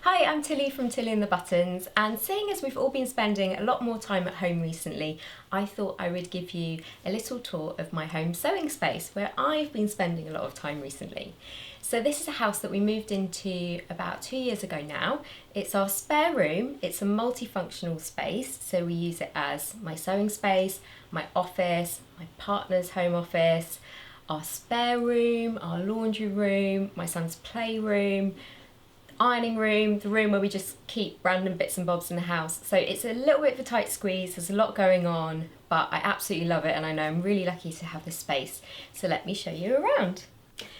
Hi, I'm Tilly from Tilly and the Buttons, and seeing as we've all been spending a lot more time at home recently, I thought I would give you a little tour of my home sewing space where I've been spending a lot of time recently. So this is a house that we moved into about 2 years ago now. It's our spare room. It's a multifunctional space, so we use it as my sewing space, my office, my partner's home office, our spare room, our laundry room, my son's playroom, ironing room, the room where we just keep random bits and bobs in the house. So it's a little bit of a tight squeeze, there's a lot going on, but I absolutely love it and I know I'm really lucky to have this space. So let me show you around.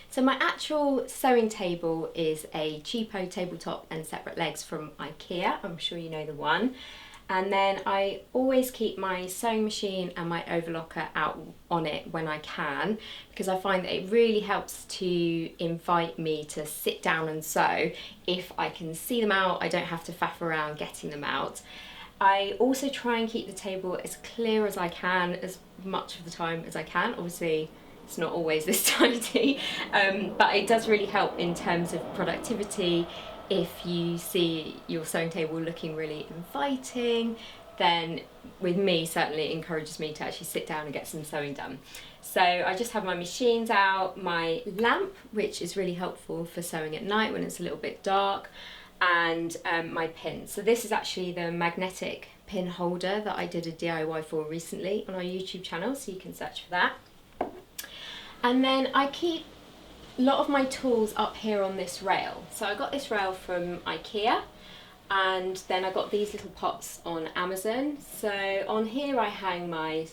So my actual sewing table is a cheapo tabletop and separate legs from IKEA, I'm sure you know the one. And then I always keep my sewing machine and my overlocker out on it when I can, because I find that it really helps to invite me to sit down and sew. If I can see them out, I don't have to faff around getting them out. I also try and keep the table as clear as I can, as much of the time as I can. Obviously, it's not always this tidy, but it does really help in terms of productivity. If you see your sewing table looking really inviting, then with me certainly it encourages me to actually sit down and get some sewing done. So I just have my machines out, my lamp, which is really helpful for sewing at night when it's a little bit dark, and my pins. So this is actually the magnetic pin holder that I did a DIY for recently on our YouTube channel, so you can search for that. And then I keep a lot of my tools up here on this rail. So I got this rail from IKEA, and then I got these little pots on Amazon. So on here I hang my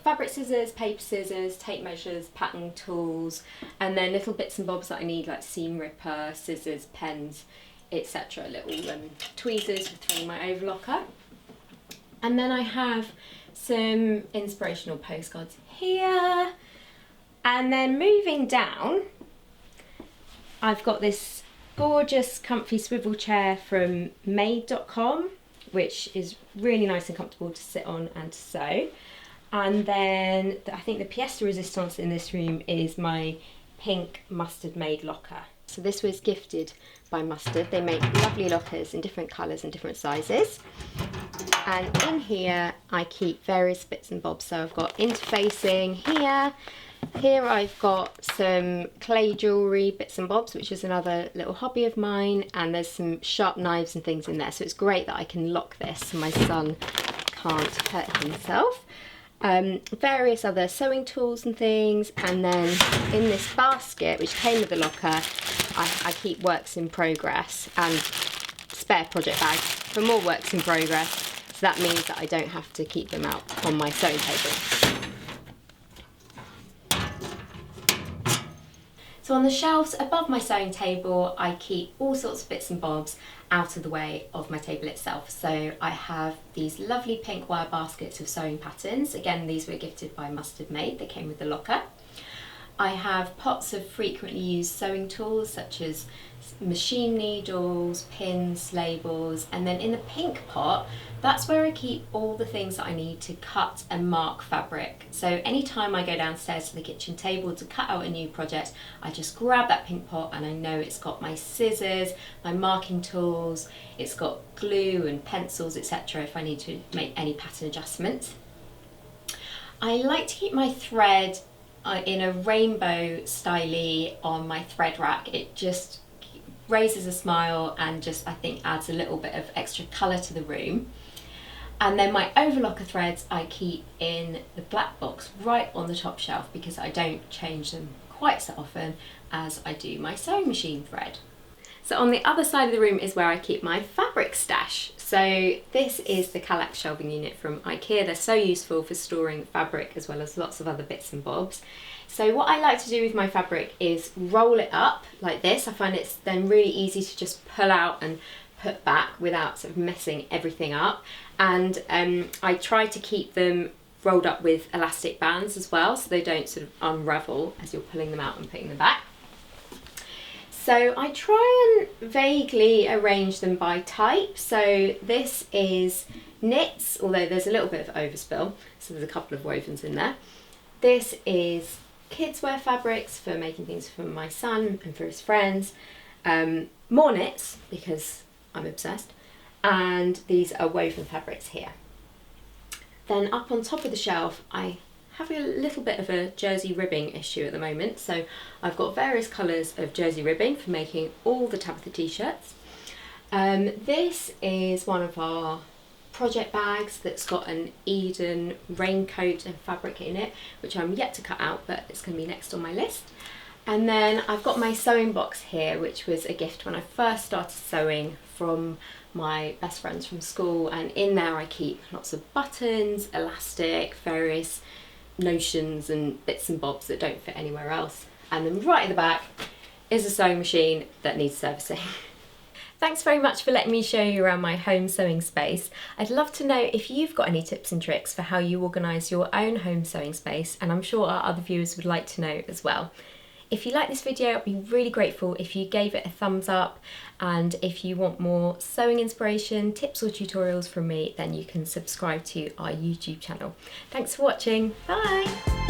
fabric scissors, paper scissors, tape measures, pattern tools, and then little bits and bobs that I need, like seam ripper, scissors, pens, etc. Little tweezers for throwing my overlocker. And then I have some inspirational postcards here. And then moving down, I've got this gorgeous comfy swivel chair from made.com, which is really nice and comfortable to sit on and to sew. And then I think the pièce de résistance in this room is my pink Mustard Made locker. So this was gifted by Mustard. They make lovely lockers in different colours and different sizes. And in here I keep various bits and bobs. So I've got interfacing here. Here I've got some clay jewellery bits and bobs, which is another little hobby of mine, and there's some sharp knives and things in there, so it's great that I can lock this so my son can't hurt himself. Various other sewing tools and things, and then in this basket, which came with the locker, I keep works in progress and spare project bags for more works in progress, so that means that I don't have to keep them out on my sewing table. So on the shelves above my sewing table, I keep all sorts of bits and bobs out of the way of my table itself. So I have these lovely pink wire baskets of sewing patterns. Again, these were gifted by Mustard Made. They came with the locker. I have pots of frequently used sewing tools such as machine needles, pins, labels, and then in the pink pot, that's where I keep all the things that I need to cut and mark fabric. So anytime I go downstairs to the kitchen table to cut out a new project, I just grab that pink pot and I know it's got my scissors, my marking tools, it's got glue and pencils, etc. if I need to make any pattern adjustments. I like to keep my thread in a rainbow stylie on my thread rack. It just raises a smile and just, I think, adds a little bit of extra colour to the room. And then my overlocker threads I keep in the black box right on the top shelf because I don't change them quite so often as I do my sewing machine thread. So on the other side of the room is where I keep my fabric stash. So this is the Kallax shelving unit from IKEA. They're so useful for storing fabric as well as lots of other bits and bobs. So what I like to do with my fabric is roll it up like this. I find it's then really easy to just pull out and put back without sort of messing everything up. And I try to keep them rolled up with elastic bands as well, so they don't sort of unravel as you're pulling them out and putting them back. So I try and vaguely arrange them by type. So this is knits, although there's a little bit of overspill, so there's a couple of wovens in there. This is kids wear fabrics for making things for my son and for his friends. More knits, because I'm obsessed. And these are woven fabrics here. Then up on top of the shelf, I have a little bit of a jersey ribbing issue at the moment. So I've got various colours of jersey ribbing for making all the Tabitha t-shirts. This is one of our project bags that's got an Eden raincoat and fabric in it, which I'm yet to cut out, but it's going to be next on my list. And then I've got my sewing box here, which was a gift when I first started sewing from my best friends from school, and in there I keep lots of buttons, elastic, various notions and bits and bobs that don't fit anywhere else. And then right at the back is a sewing machine that needs servicing. Thanks very much for letting me show you around my home sewing space. I'd love to know if you've got any tips and tricks for how you organise your own home sewing space, and I'm sure our other viewers would like to know as well. If you like this video, I'd be really grateful if you gave it a thumbs up, and if you want more sewing inspiration, tips or tutorials from me, then you can subscribe to our YouTube channel. Thanks for watching, bye!